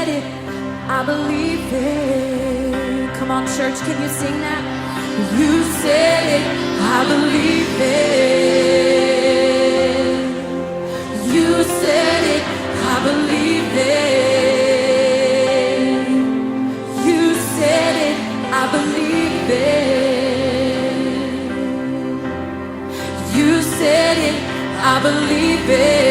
said it, I believe it. Come on, church, can you sing that? You said it, I believe it. You said it, I believe it. You said it, I believe it. You said it, I believe it.